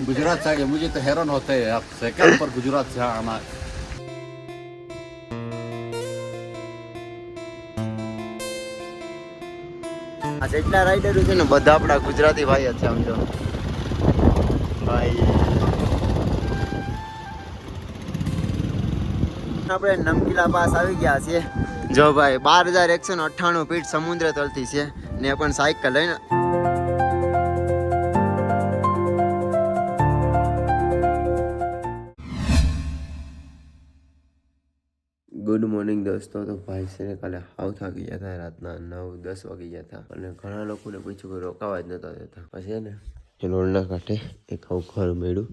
गुजरात से आ गए, मुझे तो हैरान होते हैं आप सेकंड पर गुजरात से आना। આ જેટલા રાઈડરો છે ને બધા આપણા ગુજરાતી ભાઈ જ છે આમ જો ભાઈ આપણે નમકીલા પાસ આવી ગયા છીએ જો ભાઈ 12,198 ફીટ સમુદ્ર તલથી છે ને પણ સાયકલ લઈને ગુડ મોર્નિંગ દોસ્તો તો ભાઈ છે ને કાલે હાવ થાકી ગયા હતા રાતના 9-10 વાગી ગયા હતા અને ઘણા લોકોને પૂછ્યું કે રોકાવા જ નતા દેતા પછી ને એ રોડના કાંઠે એક આવું ઘર મળ્યું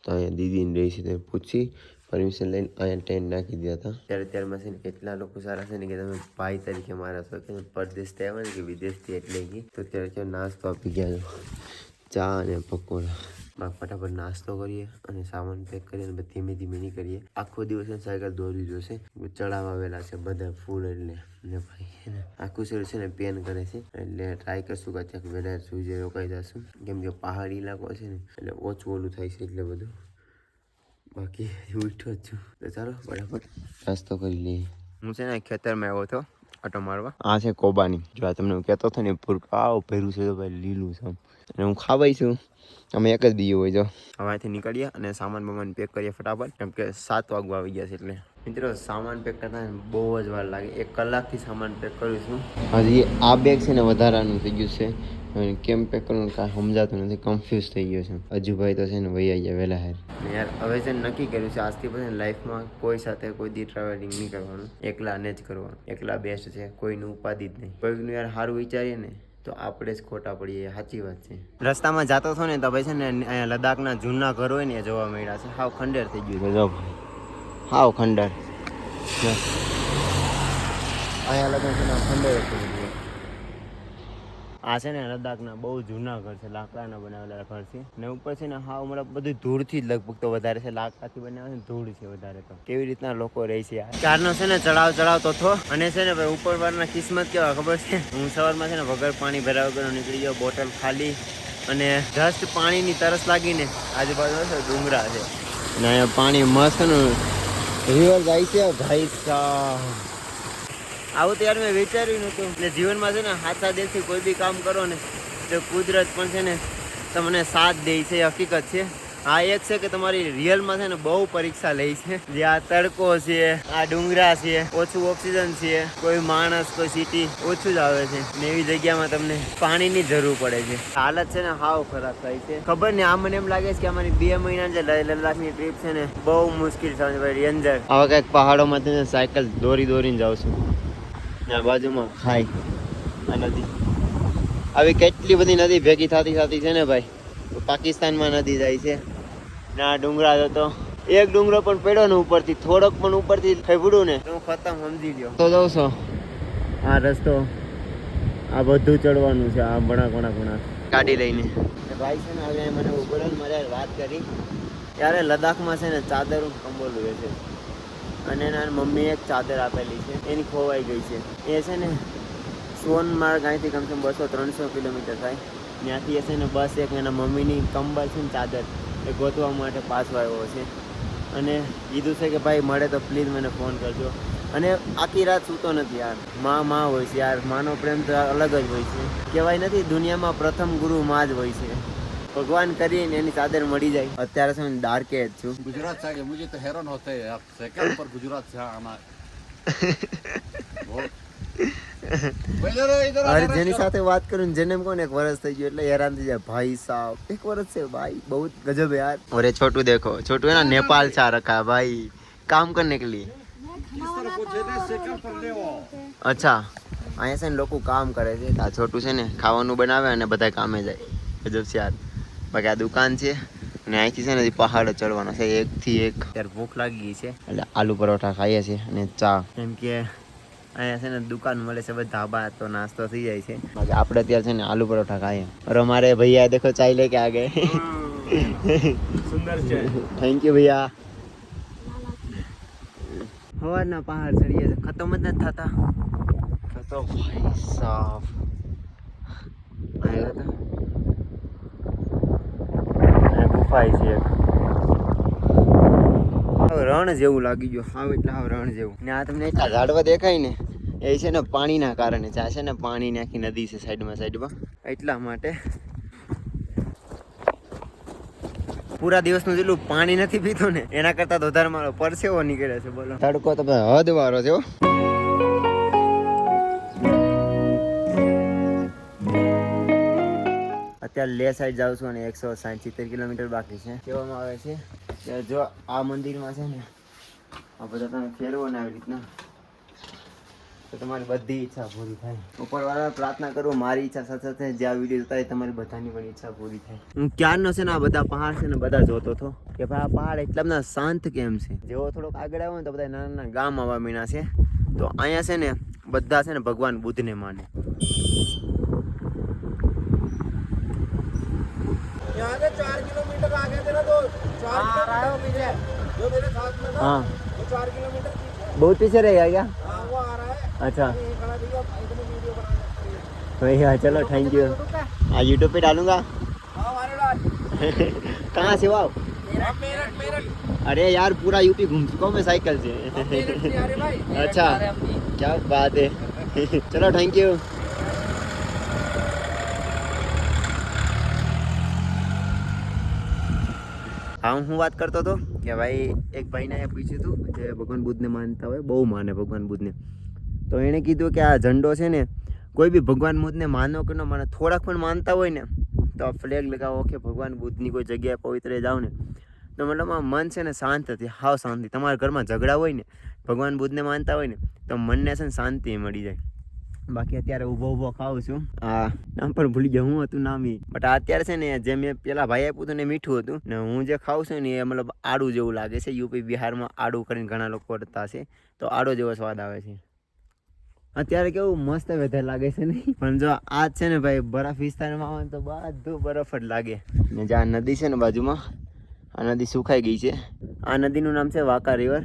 તો અહીંયા દીદીને રહી છે તે પૂછી પરમિશન લઈને અહીંયા ટેન્ટ નાખી દીધા હતા ત્યારમાં છે ને એટલા લોકો સારા છે ને કે તમે ભાઈ તરીકે મારા છો કે પરદેશથી આવ્યા ને કે વિદેશથી એટલે તો ત્યારે નાસ્તો આપી ગયા ચા અને પકોડા ફટાફટ નાસ્તો કરીએ અને સામાન પેક કરીએ અને ધીમે ધીમે નીકળીએ આખો દિવસ સાયકલ દોરી જોશે ચડાવવા આવેલા છે બધા ફૂલ એટલે ને ભાઈ આખું શરીર છે ને પેન કરે છે એટલે ટ્રાય કરશું કે ત્યાં વહેલા સુઈ રોકાઈ જશું કેમ કે પહાડી ઇલાકો છે ને એટલે ઓછું ઓલું થાય છે એટલે બધું બાકી ઉઠો જ છું તો ચાલો ફટાફટ નાસ્તો કરી લઈએ હું છે ને ખેતરમાં આવ્યો હતો આટો મારવા આ છે કોબાની જો આ તમને હું કહેતો હતો ને પૂરકા આવું પહેર્યું છે તો ભાઈ લીલું છે અને હું ખાવાઈ છું અમે એક જ દીયું હોય જો હવે અહીંથી નીકળીએ અને સામાન બમાન પેક કરીએ ફટાફટ કેમ કે 7 વાગવા આવી ગયા છે એટલે મિત્રો સામાન પેક કરતા બહુ જ વાર લાગે 1 કલાકથી સામાન પેક કરું છું હજી આ બેગ છે ને વધારાનું થઈ ગયું છે કેમ પેક કરવાનું કાંઈ સમજાતું નથી કન્ફ્યુઝ થઈ ગયો છે અજુભાઈ તો છે ને વહી આવી ગયા વહેલા હેર યાર હવે છે નક્કી કર્યું છે આજથી પછી લાઈફમાં કોઈ સાથે કોઈ દી ટ્રાવેલિંગ નહીં કરવાનું એકલાને જ કરવાનું એકલા બેસ્ટ છે કોઈનું ઉપાધિ જ નહીં કોઈનું યાર સારું વિચારીએ ને તો આપણે જ ખોટા પડીએ સાચી વાત છે રસ્તામાં જતો હતો ને તો ભાઈ છે ને અહીંયા લદ્દાખના જૂના ઘર હોય ને એ જોવા મળ્યા છે હાવ ખંડેર થઈ ગયું છે જો ભાઈ હાવ ખંડેર અહીંયા લગન છે ને ખંડેર થઈ ગયું આ છે ને લદ્દાખના બહુ જૂના ઘર છે લાકડાના બનાવેલા ઘર છે ને ઉપર છે ને હાવ મતલબ બધું ધૂળથી જ લગભગ તો વધારે છે લાકડાથી બનાવે છે ધૂળ છે વધારે તો કેવી રીતના લોકો રહે છે ચારનો છે ને ચડાવતો હતો અને છે ને ભાઈ ઉપર વાળના કિસ્મત કેવા ખબર છે હું સવારમાં છે ને વગર પાણી ભરાવા વગર નીકળી ગયો બોટલ ખાલી અને જસ્ટ પાણીની તરસ લાગીને આજુબાજુ છે ડુંગરા છે અને અહીંયા પાણી મસ્ત નું રિવર જાય છે ભાઈ સાહેબ આવું તો યાર મેં વિચાર્યું નહોતું એટલે જીવનમાં છે ને હાથા દિલથી કોઈ બી કામ કરો ને તો કુદરત પણ છે ને તમને સાથ દે છે હકીકત છે આ એક છે કે તમારી રિયલમાં છે ને બહુ પરીક્ષા લે છે જે આ તડકો છે આ ડુંગરા છે ઓછું ઓક્સિજન છે કોઈ માણસ કોઈ સિટી ઓછું જ આવે છે ને એવી જગ્યામાં તમને પાણીની જરૂર પડે છે હાલત છે ને હાવ ખરાબ થાય છે ખબર ને આ મને એમ લાગે છે કે અમારી 2 મહિના જે લદ્દાખની ટ્રીપ છે ને બહુ મુશ્કેલ થવાની ભાઈ રેન્જર આવા કંઈક પહાડોમાંથી સાયકલ દોરીને જાઉં છું બાજુમાં ખાઈ આ નદી આવી કેટલી બધી નદી ભેગી થતી છે ને ભાઈ પાકિસ્તાનમાં નદી જાય છે ના ડુંગરા હતો એક ડુંગરો પણ પડ્યો ને ઉપરથી થોડોક પણ ઉપરથી ફેફડું ને હું ખતમ સમજી ગયો તો જાઉં છો આ રસ્તો આ બધું ચડવાનું છે આ ઘણા ગાડી લઈને ભાઈ છે ને હવે મને ઉભો મારે વાત કરી ત્યારે લદ્દાખમાં છે ને ચાદર કંબોલ રહે છે અને એના મમ્મીએ એક ચાદર આપેલી છે એની ખોવાઈ ગઈ છે એ છે ને સોનમાર્ગ અહીંથી કમસે કમ 200-300 કિલોમીટર થાય ત્યાંથી એ છે ને બસ એક એના મમ્મીની કંબલ છે ને ચાદર એ ગોતવા માટે પાછો આવ્યો છે અને કીધું છે કે ભાઈ મળે તો પ્લીઝ મને ફોન કરજો અને આખી રાત સૂતો નથી યાર માં હોય છે યાર માનો પ્રેમ તો અલગ જ હોય છે કહેવાય નથી દુનિયામાં પ્રથમ ગુરુ માં જ હોય છે ભગવાન કરીને એની ચાદર મળી જાય અત્યારે છે ડાર્કે જ છું गुजरात से आ गए, मुझे तो हैरान होते हैं आप सेकंड पर गुजरात से आना। અરે જેની સાથે વાત કરું જેને એમ કોને 1 વર્ષ થઈ ગયું એટલે હેરાન થઈ જાય ભાઈ સાहब 1 વર્ષ છે भाई बहुत गजब है यार अरे छोटू देखो छोटू है ना नेपाल से आ रखा है भाई काम करने के लिए अच्छा અહીંયા છે ને લોકો કામ કરે છે આ છોટું છે ને ખાવાનું બનાવે અને બધા કામે જાય ગજબ છે યાર બાકી આ દુકાન છે અને અહીંથી છે ને પહાડો ચડવાનો છે 1 થી 1 ત્યારે ભૂખ લાગી ગઈ છે એટલે આલુ પરોઠા ખાઈએ છીએ અને ચા કેમ કે અહીંયા છે ને દુકાન મળે છે બધા ધાબા તો નાસ્તો થઈ જાય છે બાકી આપણે અત્યારે છે ને આલુ પરોઠા ખાઈએ और हमारे भैया देखो चाय लेके आ गए सुंदर છે थैंक यू भैया હવારના પહાડ ચડીએ છે ખતમ જ નથી થતા તો ભાઈ સાહેબ આવ્યા હતા ગુફાઈ છે એક. હવે રણ જેવું લાગી ગયું, હાવ એટલે હાવ રણ જેવું. ને આ તમને એટલા ઝાડવા દેખાય ને, એ છે ને પાણીના કારણે છે. આ છે ને પાણીની આખી નદી છે સાઈડમાં એટલા માટે. પૂરા દિવસનું જેટલું પાણી નથી પીતો ને એના કરતા તો વધારે મારો પરસેવો નીકળે છે. બોલો, તડકો તો હદ વાળો છે. અત્યારે લે સાઈડ જાઉં છું અને 160-70 કિલોમીટર બાકી છે. કહેવામાં આવે છે કે જો આ મંદિરમાં છે ને આ બધા તમે ફેરવો ને આવી રીતના તો તમારી બધી ઈચ્છા પૂરી થાય. ઉપરવાળા પ્રાર્થના કરું મારી ઈચ્છા સાથે સાથે જે આ વિડીયો જોતા તમારી બધાની પણ ઈચ્છા પૂરી થાય. હું ક્યારનો છે ને આ બધા પહાડ છે ને બધા જોતો હતો કે ભાઈ આ પહાડ એટલા બધા શાંત કેમ છે. જેવો થોડોક આગળ આવ્યો ને તો બધા નાના નાના ગામ આવવા મીના છે. તો અહીંયા છે ને બધા છે ને ભગવાન બુદ્ધને માને. यहाँ से 4 किलोमीटर आगे थे ना, तो 4 किलोमीटर पीछे जो मेरे साथ में था, हाँ वो 4 किलोमीटर पीछे। बहुत पीछे रहेगा क्या? हाँ, वो आ रहा है। अच्छा ये खड़ा दिया, इधर वीडियो बनाना। भैया चलो थैंक यू. हाँ यूट्यूब पे डालूंगा. हाँ, हमारे लाल। कहाँ से हो आप? मेरठ। अरे यार पूरा यूपी घूम चुका हूँ मैं साइकिल से. मेरठ से आ रहे भाई। अच्छा क्या बात है. चलो थैंक यू. હા હું વાત કરતો હતો કે ભાઈ એક ભાઈને પૂછ્યું હતું જે ભગવાન બુદ્ધને માનતા હોય, બહુ માને ભગવાન બુદ્ધને. તો એણે કીધું કે આ ઝંડો છે ને કોઈ બી ભગવાન બુદ્ધને માનો કે ન માનો, થોડાક પણ માનતા હોય ને તો આ ફ્લેગ લગાવો કે ભગવાન બુદ્ધની કોઈ જગ્યાએ પવિત્ર જાઓ ને તો મતલબ આ મન છે ને શાંત હતી, હાવ શાંતિ. તમારા ઘરમાં ઝઘડા હોય ને, ભગવાન બુદ્ધને માનતા હોય ને તો મનને છે ને શાંતિ મળી જાય. બાકી અત્યારે ઊભો ખાઉં છું. હા નામ પણ ભૂલી ગયો, હું હતું નામ. બટ અત્યારે છે ને જે મેં પેલા ભાઈ આપ્યું હતું ને મીઠું હતું ને હું જે ખાઉં છું ને એ મતલબ આડું જેવું લાગે છે. યુપી બિહારમાં આડું કરીને ઘણા લોકો કરતા છે તો આડો જેવો સ્વાદ આવે છે. અત્યારે કેવું મસ્ત વેધર લાગે છે નહીં, પણ જો આ છે ને ભાઈ બરફ વિસ્તારમાં આવે તો બધું બરફ જ લાગે. ને જે આ નદી છે ને બાજુમાં, આ નદી સુખાઈ ગઈ છે. આ નદીનું નામ છે વાંકા રિવર.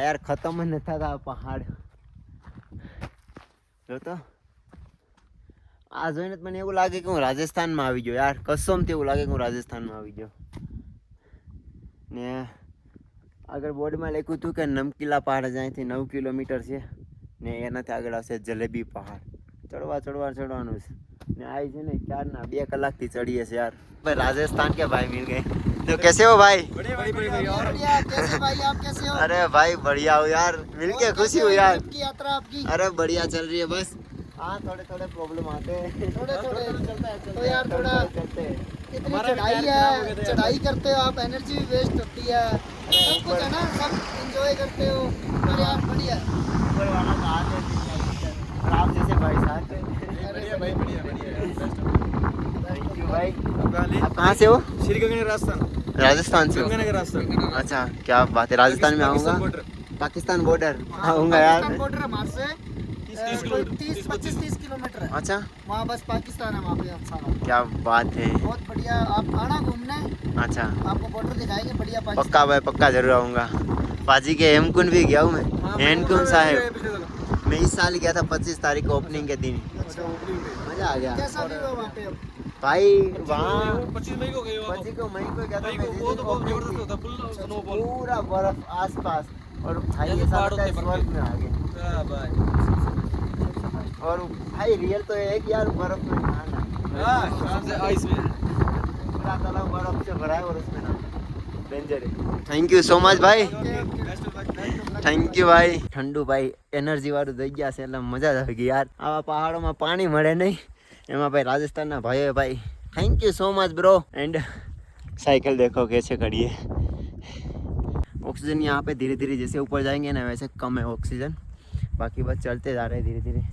યાર ખતમ જ નથી થતા પહાડ. જો તો આ જોઈને મને એવું લાગે કે હું રાજસ્થાનમાં આવી ગયો યાર. કસમથી એવું લાગે કે હું રાજસ્થાનમાં આવી ગયો. ને આગળ બોર્ડમાં લખ્યું હતું કે નમકીલા પહાડ જ્યાંથી 9 કિલોમીટર છે ને એનાથી આગળ આવશે જલેબી પહાડ. ચડવાનું છે ને આ છે ને ક્યારના 2 કલાકથી ચડીએ છે યાર. ભાઈ રાજસ્થાન के भाई मिल गए. तो कैसे हो भाई? बढ़िया। कैसे भाई, आप कैसे हो? अरे भाई बढ़िया हो यार, मिलके खुशी हो यार. आपकी यात्रा आपकी अरे बढ़िया चल रही है बस. हाँ थोड़े प्रॉब्लम आते हैं. थोड़े तो यार थोड़ा चलते हैं. इतनी चढ़ाई है, चढ़ाई करते हो आप, एनर्जी भी वेस्ट होती है, सब कुछ है ना, सब एंजॉय करते हो पर यार बढ़िया। ऊपर वाला का हाथ है और आप जैसे भाई साथ हैं. बढ़िया भाई, बढ़िया। थैंक यू भाई. आप कहाँ से हो? श्रीगंगा राजस्थान। राजस्थान से हो? गंगानगर राजस्थान। अच्छा क्या बात है. राजस्थान में आऊँगा, पाकिस्तान बॉर्डर आऊँगा यार. बॉर्डर हमारे से 30-25 किलोमीटर है. अच्छा वहाँ बस पाकिस्तान है, वहाँ पे हम सारा. क्या बात है. बहुत बढ़िया, आप आना घूमने, अच्छा आपको बॉर्डर दिखाएंगे बढ़िया पाकिस्तान. पक्का भाई पक्का जरूर आऊँगा. पाजी के हेमकुंड भी गया हूँ मैं. हेमकुंड साहिब मैं इस साल गया था 25 तारीख को ओपनिंग के दिन. मजा आ गया कैसा व्यू है वहाँ पे अब? भाई. वहाँ 25 मई को गए हो आप? 25 मई को गया था मई मैं. को वो तो बहुत जबरदस्त होता है, फुल स्नोफॉल. पूरा बर्फ आसपास और भाई जैसे ये पहाड़ सब होते हैं स्वर्ग में आ गए. हाँ भाई. और भाई रियल तो है कि यार बर्फ में नहाना. हाँ, शाम से आइस में. पूरा तालाब बर्फ से भरा है और उसमें नहाना डेंजर है. थैंक यू સો મચ ભાઈ. થેન્ક યુ ભાઈ. ઠંડુ ભાઈ એનર્જી વાળું થઈ ગયા છે એટલે મજા જ આવી ગઈ યાર. આવા પહાડોમાં પાણી મળે નહીં, એમાં ભાઈ રાજસ્થાનના ભાઈઓ ભાઈ. Thank you so much bro. And cycle देखो कैसे खड़ी है. ऑक्सीजन यहाँ पे धीरे धीरे जैसे ऊपर जाएंगे ना वैसे कम है ऑक्सीजन. बाकी बस चलते जा रहे हैं धीरे धीरे.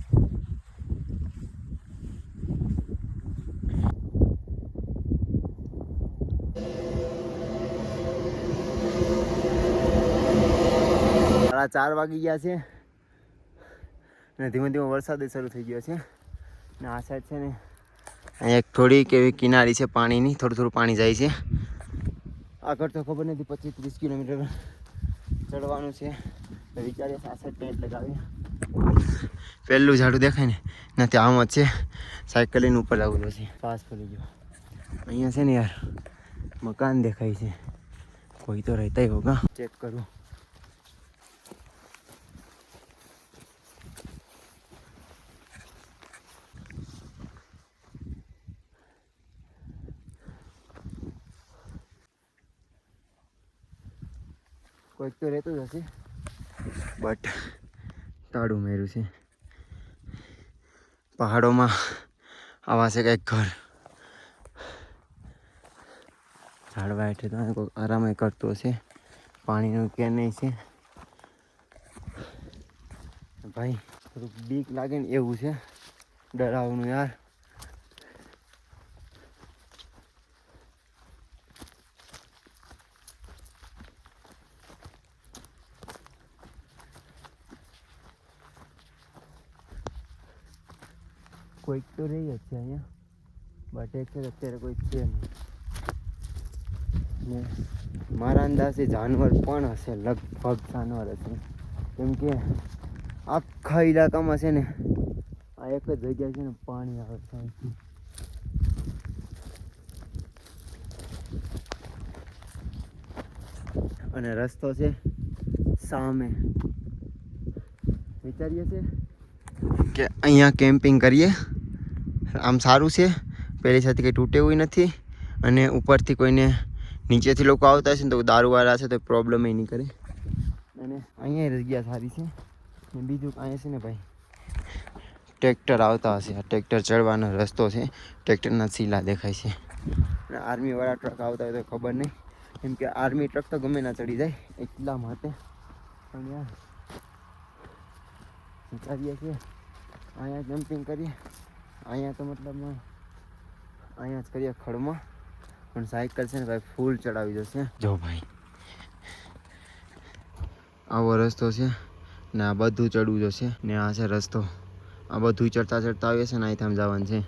साढ़ा 4 વાગી ગયા છે ને ધીમે ધીમે વરસાદ શરૂ થઈ ગયો છે ને આ સાઈડ છે ને અહીંયા એક થોડીક એવી કિનારી છે પાણીની, થોડું પાણી જાય છે. આગળ તો ખબર નથી 25-30 કિલોમીટર ચડવાનું છે તો વિચારીએ સાસઠ ટેન્ટ લગાવીએ. પહેલું ઝાડું દેખાય ને નથી આમ જ છે. સાયકલ લઈને ઉપર આવવું છે. પાસ કરી ગયો. અહીંયા છે ને યાર મકાન દેખાય છે. કોઈ તો રહેતા હોગા. ચેક કરું. કોઈક તો રહેતું જ હશે બટ તાળું મેર્યું છે. પહાડોમાં આવા છે કંઈક ઘર. ઝાડવા હેઠે તો કોઈ આરામ કરતો હશે. પાણીનું ક્યાં નહીં છે ભાઈ. થોડુંક બીક લાગે ને એવું છે. ડરાવનું યાર. કોઈક તો રહી જ છે અહીંયા બટ એક અત્યારે કોઈ છે નહીં. મારા અંદાજે જાનવર પણ હશે. લગભગ જાનવર હશે કેમ કે આખા ઇલાકામાં છે ને આ એક જ જગ્યા છે ને પાણી આવે છે અહીંથી. અને રસ્તો છે સામે. વિચારીએ છે કે અહીંયા કેમ્પિંગ કરીએ. આમ સારું છે. પહેલી સાથે કંઈ તૂટે એવું નથી. અને ઉપરથી કોઈને નીચેથી લોકો આવતા હશે ને તો દારૂવાળા છે તો પ્રોબ્લેમ નહીં કરે. અને અહીંયા જગ્યા સારી છે. ને બીજું અહીંયા છે ને ભાઈ ટ્રેક્ટર આવતા હશે. આ ટ્રેક્ટર ચડવાનો રસ્તો છે. ટ્રેક્ટરના સીલા દેખાય છે. અને આર્મીવાળા ટ્રક આવતા હોય તો ખબર નહીં કેમ કે આર્મી ટ્રક તો ગમે ના ચડી જાય એટલા માટે. પણ યાર વિચારીએ છીએ અહીંયા જમ્પિંગ કરીએ. અહીંયા તો મતલબમાં અહીંયા જ કરીએ ખડમાં. પણ સાયકલ છે ને ભાઈ ફૂલ ચડાવી જશે. જો ભાઈ આવો રસ્તો છે ને આ બધું ચડવું જશે ને આ છે રસ્તો. આ બધું ચડતા ચડતા આવીએ છે ને અહીંથી આમ જવાનું છે.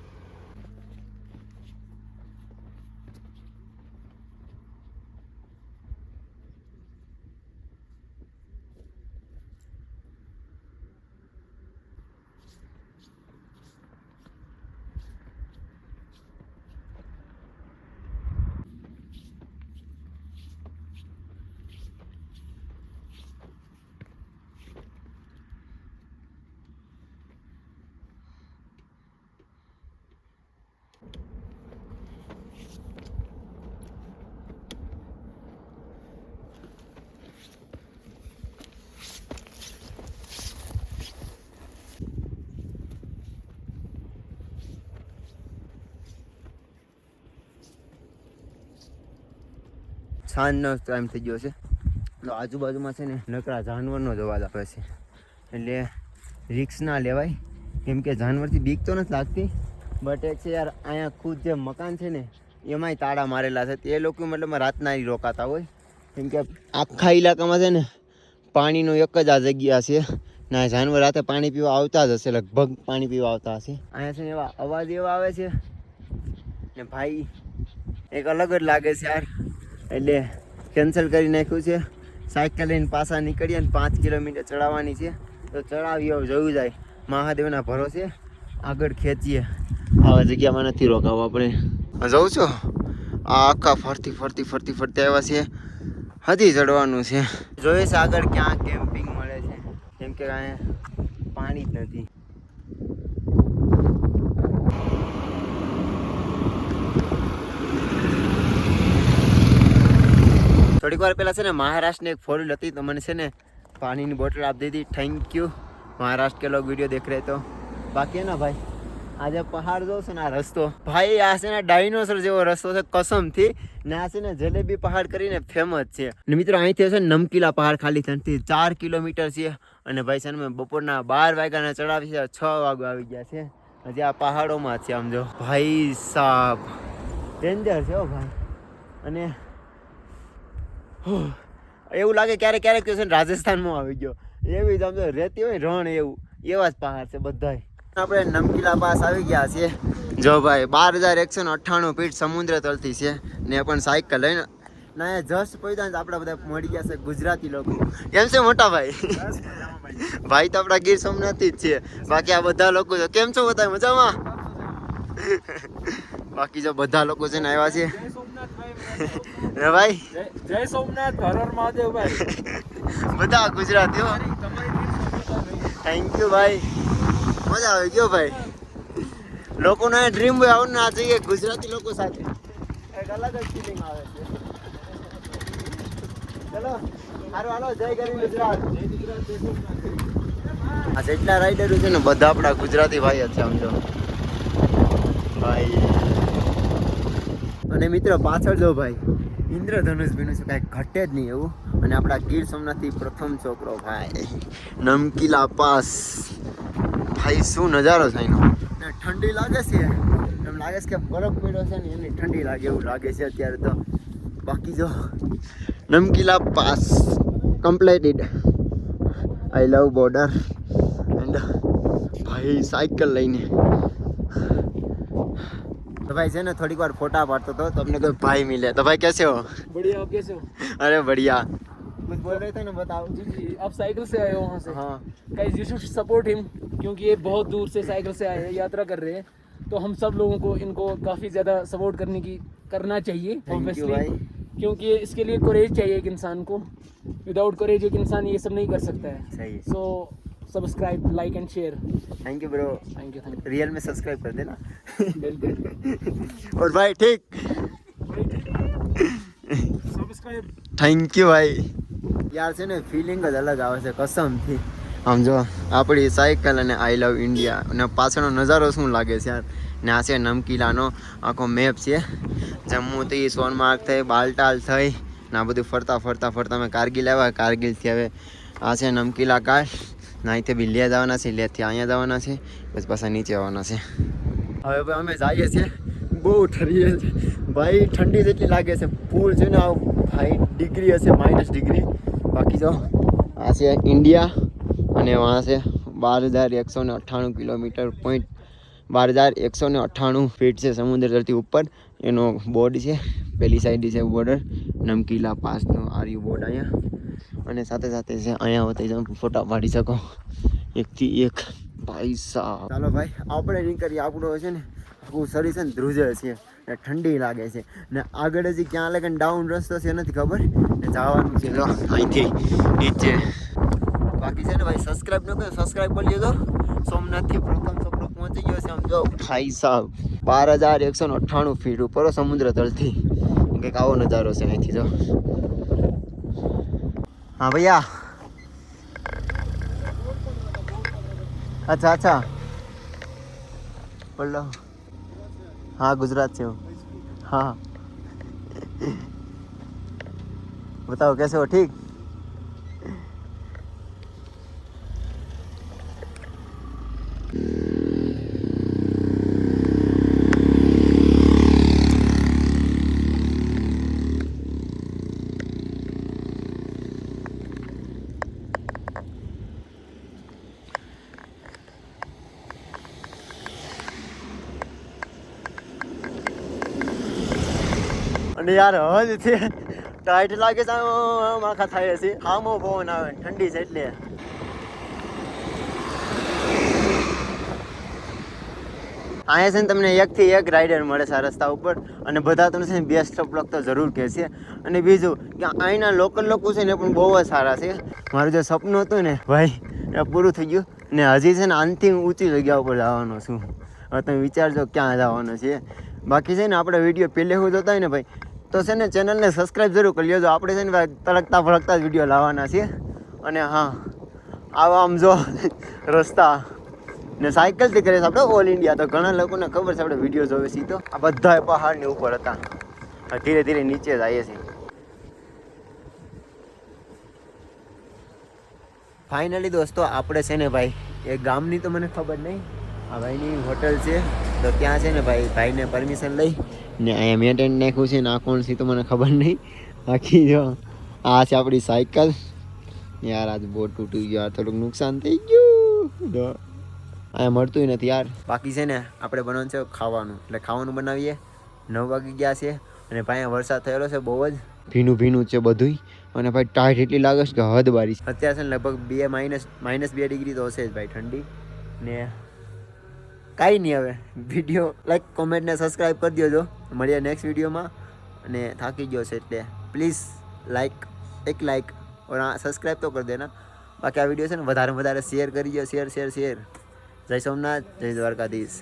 સાંજનો ટાઈમ થઈ ગયો છે તો આજુબાજુમાં છે ને નકરા જાનવરનો જ અવાજ આવે છે. એટલે રિક્સ ના લેવાય કેમ કે જાનવરથી બીક તો નથી લાગતી બટ એક છે યાર અહીંયા ખુદ જે મકાન છે ને એમાંય તાળા મારેલા છે. તે લોકો મતલબ રાતના રોકાતા હોય કેમ કે આખા ઇલાકામાં છે ને પાણીનો એક જ આ જગ્યા છે. ના જાનવર રાતે પાણી પીવા આવતા જ હશે. લગભગ પાણી પીવા આવતા હશે. અહીંયા છે ને એવા અવાજ એવા આવે છે ને ભાઈ એક અલગ જ લાગે છે યાર. એટલે કેન્સલ કરી નાખ્યું છે. સાયકલ લઈને પાછા નીકળીએ ને 5 કિલોમીટર ચડાવવાની છે તો ચડાવીએ જવું જાય. મહાદેવના ભરોસે આગળ ખેંચીએ. આવા જગ્યામાં નથી રોકાવું આપણે. જવું છો આ આખા ફરતી ફરતી ફરતી ફરતી આવ્યા છે. હજી ચડવાનું છે. જોઈએ છે આગળ ક્યાં કેમ્પિંગ મળે છે કેમ કે અહીંયા પાણી જ નથી. થોડીક વાર પહેલાં છે ને મહારાષ્ટ્રની એક 4 હતી તો મને છે ને પાણીની બોટલ આપી દીધી. થેન્ક યુ મહારાષ્ટ્ર કે લોગ વિડીયો દેખ રહે તો. બાકી ના ભાઈ આજે પહાડ જો છે ને આ રસ્તો ભાઈ આ છે ને ડાયનોસર જેવો રસ્તો છે કસમથી. ને આ છે ને જલેબી પહાડ કરીને ફેમસ છે. અને મિત્રો અહીંથી છે ને નમકીલા પહાડ ખાલી 4 કિલોમીટર છે. અને ભાઈ છે ને મેં બપોરના 12 વાગ્યાના ચડાવી છે 6 વાગે આવી ગયા છે. હજી આ પહાડોમાં છે આમ જો ભાઈ સાહેબ ડેન્જર છે હો ભાઈ. અને એવું લાગે ક્યારેક ક્યારેક તો છે ને રાજસ્થાનમાં આવી ગયો એવી જ આમ તો રહેતી હોય રણ એવું એવા જ પહાડ છે બધા. આપણે નમકીલા પાસ આવી ગયા છીએ. જો ભાઈ 12,198 ફીટ સમુદ્ર તલથી છે ને પણ સાયકલ લઈને ના એ જસ્ટ પહોંચ્યા ને આપણા બધા મળી ગયા છે ગુજરાતી લોકો. કેમ છે મોટા ભાઈ? ભાઈ તો આપણા ગીર સોમનાથથી જ છે. બાકી આ બધા લોકો છે. કેમ છો બધા મજામાં? બાકી જો બધા લોકો છે ને આવ્યા છે. હે ભાઈ જય સોમનાથ, હર હર મહાદેવ ભાઈ. બધા ગુજરાતીઓ. થેન્ક યુ ભાઈ. મજા આવે ગયો ભાઈ. લોકોનો ડ્રીમ હોય આવું ના જઈએ ગુજરાતી લોકો સાથે એક અલગ જ ફિલિંગ આવે છે. ચલો હાલો હાલો, જય ગરીબ ગુજરાત. આ જેટલા રાઈડરો છે ને બધા આપણા ગુજરાતી ભાઈ જ છે સમજો ભાઈ. અને મિત્રો પાછળ જો ભાઈ ઇન્દ્રધનુષ બન્યું છે, કાંઈ ઘટે જ નહીં એવું. અને આપણા ગીર સોમનાથથી પ્રથમ છોકરો ભાઈ નમકીલા પાસ. ભાઈ શું નજારો છે એનો. ને ઠંડી લાગે છે, એમ લાગે છે કે બરફ પડ્યો છે ને એની ઠંડી લાગે એવું લાગે છે અત્યારે તો. બાકી જો નમકીલા pass completed. I love border and ભાઈ સાયકલ લઈને તો ભાઈ છે ને થોડીક વાર ફોટા પાડતો હતો તો अपने कोई भाई मिले. तो भाई कैसे हो? बढ़िया, आप कैसे हो? अरे बढ़िया. कुछ बोल रहे थे ना, बताओ. जी जी, आप साइकिल से आए हो वहाँ से? हाँ. Guys you should support him, क्योंकि ये बहुत दूर से साइकिल से आए हैं, यात्रा कर रहे हैं. तो हम सब लोगों को इनको काफ़ी ज़्यादा सपोर्ट करना चाहिए ऑब्वियसली, क्योंकि इसके लिए कोरेज चाहिए एक इंसान को. विदाउट कोरेज एक इंसान ये सब नहीं कर सकता है. सही. So subscribe, like and share. Thank you bro. Thank you. Real में सब्सक्राइब कर देना. बिल्कुल. और भाई ठीक. सब्सक्राइब. થેન્ક યુ ભાઈ. યાર છે ને ફિલિંગ જ અલગ આવે છે કસમથી. આમ જો આપણી સાયકલ અને આઈ લવ ઇન્ડિયા અને પાછળનો નજારો શું લાગે છે યાર. ને આ છે નમકીલાનો આખો મેપ છે. જમ્મુથી સોનમાર્ગ થઈ બાલટાલ થઈ ને આ બધું ફરતા ફરતા ફરતા અમે કારગિલ આવ્યા. કારગિલથી હવે આ છે નમકીલા કાળ. અહીંથી બી લે જવાના છે, લેથી અહીંયા જવાના છે, બસ પાછા નીચે આવવાના છે. હવે ભાઈ અમે જઈએ છીએ. બહુ ઠરીએ છે ભાઈ, ઠંડી જેટલી લાગે છે. ફૂલ છે ને આ ભાઈ ડિગ્રી હશે -डिग्री. બાકી જો આ છે ઇન્ડિયા અને વहाँ છે 12,198 કિલોમીટર પોઈન્ટ 12,198 ફીટ છે સમુદ્ર તળથી ઉપર એનો બોર્ડ છે. પેલી સાઈડ છે બોર્ડર નમકીલા પાસનો આર્યુ બોર્ડ અહીંયા. અને સાથે સાથે છે અહીંયા વધી જાવ ફોટા પાડી શકો એકથી એક. ભાઈ સાહેબ ચાલો ભાઈ આપણે નીકળીએ. આપણો છે ને આખું શરીર છે ને ધ્રુજે છે ને ઠંડી લાગે છે ને આગળ હજી ક્યાં લગન ડાઉન રસ્તો છે નથી ખબર ને જવાનું છે જો અહીંથી નીચે. બાકી છે ને ભાઈ સબસ્ક્રાઈબ ન કરો, સબસ્ક્રાઈબ કરી લેજો. સોમનાથથી પ્રથમ છોકરો પહોંચી ગયો છે આમ જો ભાઈ સાહેબ 12,198 ફીટ ઉપર સમુદ્ર તળથી. કંઈક આવો નજારો છે અહીંથી જો. हाँ भैया. अच्छा अच्छा बोलो. हाँ गुजरात से हो. हाँ बताओ कैसे हो? ठीक. અને યાર હદ છે ટાઈટ લાગે છે માખા થાય છે. આમો પવન આવે ઠંડી છે એટલે. અહીંયા છે ને તમને એકથી એક રાઇડર મળે છે આ રસ્તા ઉપર અને બધા તમને છે ને બેસ્ટ ઓફ લક તો જરૂર કહેશે. અને બીજું કે અહીંના લોકલ લોકો છે ને પણ બહુ જ સારા છે. મારું જે સપનું હતું ને ભાઈ એ પૂરું થઈ ગયું ને હજી છે ને અંતિમ ઊંચી જગ્યા ઉપર જવાનો છું. હવે તમે વિચારજો ક્યાં જવાનો છે. બાકી છે ને આપણે વિડીયો પહેલે હું જોતા હોય ને ભાઈ તો છે ને ચેનલને સબસ્ક્રાઈબ જરૂર કરી લેજો. આપણે છે ને ભાઈ તડકતા ભડકતા જ વિડીયો લાવવાના છીએ. અને હા આવા આમ જો રસ્તા ને સાયકલથી કરીએ છીએ આપણે ઓલ ઇન્ડિયા. તો ઘણા લોકોને ખબર છે આપણે વિડીયો જોવે છીએ. તો આ બધા પહાડની ઉપર હતા, ધીરે ધીરે નીચે જ આવીએ છીએ. ફાઇનલી દોસ્તો આપણે છે ને ભાઈ એ ગામની તો મને ખબર નહીં, આ ભાઈની હોટલ છે તો ત્યાં છે ને ભાઈને પરમિશન લઈ ને અહીંયા મેન્ટેન નાખ્યું છે ને આ કોણ છે તો મને ખબર નહીં. બાકી જો આ છે આપણી સાયકલ. યાર આજ બોટ તૂટી ગયો, થોડુંક નુકસાન થઈ ગયું. અહીંયા મળતું નથી યાર. બાકી છે ને આપણે બનાવવાનું છે ખાવાનું, એટલે ખાવાનું બનાવીએ. 9 વાગી ગયા છે અને ભાઈ વરસાદ થયેલો છે બહુ જ ભીનું ભીનું છે બધું. અને ભાઈ ટાઈટ એટલી લાગે છે કે હદ બારી. અત્યારે છે ને લગભગ -2 ડિગ્રી તો હશે જ ભાઈ ઠંડી. ને કાંઈ નહીં, હવે વિડીયો લાઈક કોમેન્ટ ને સબસ્ક્રાઈબ કરી દેજો. મળીએ નેક્સ્ટ વિડીયોમાં. અને થાકી ગયો છે એટલે પ્લીઝ એક લાઈક और સબસ્ક્રાઈબ તો કરી દેના. બાકી આ વિડીયો છે ને વધારે શેર કરી દો. શેર. જય સોમનાથ, જય દ્વારકાધીશ.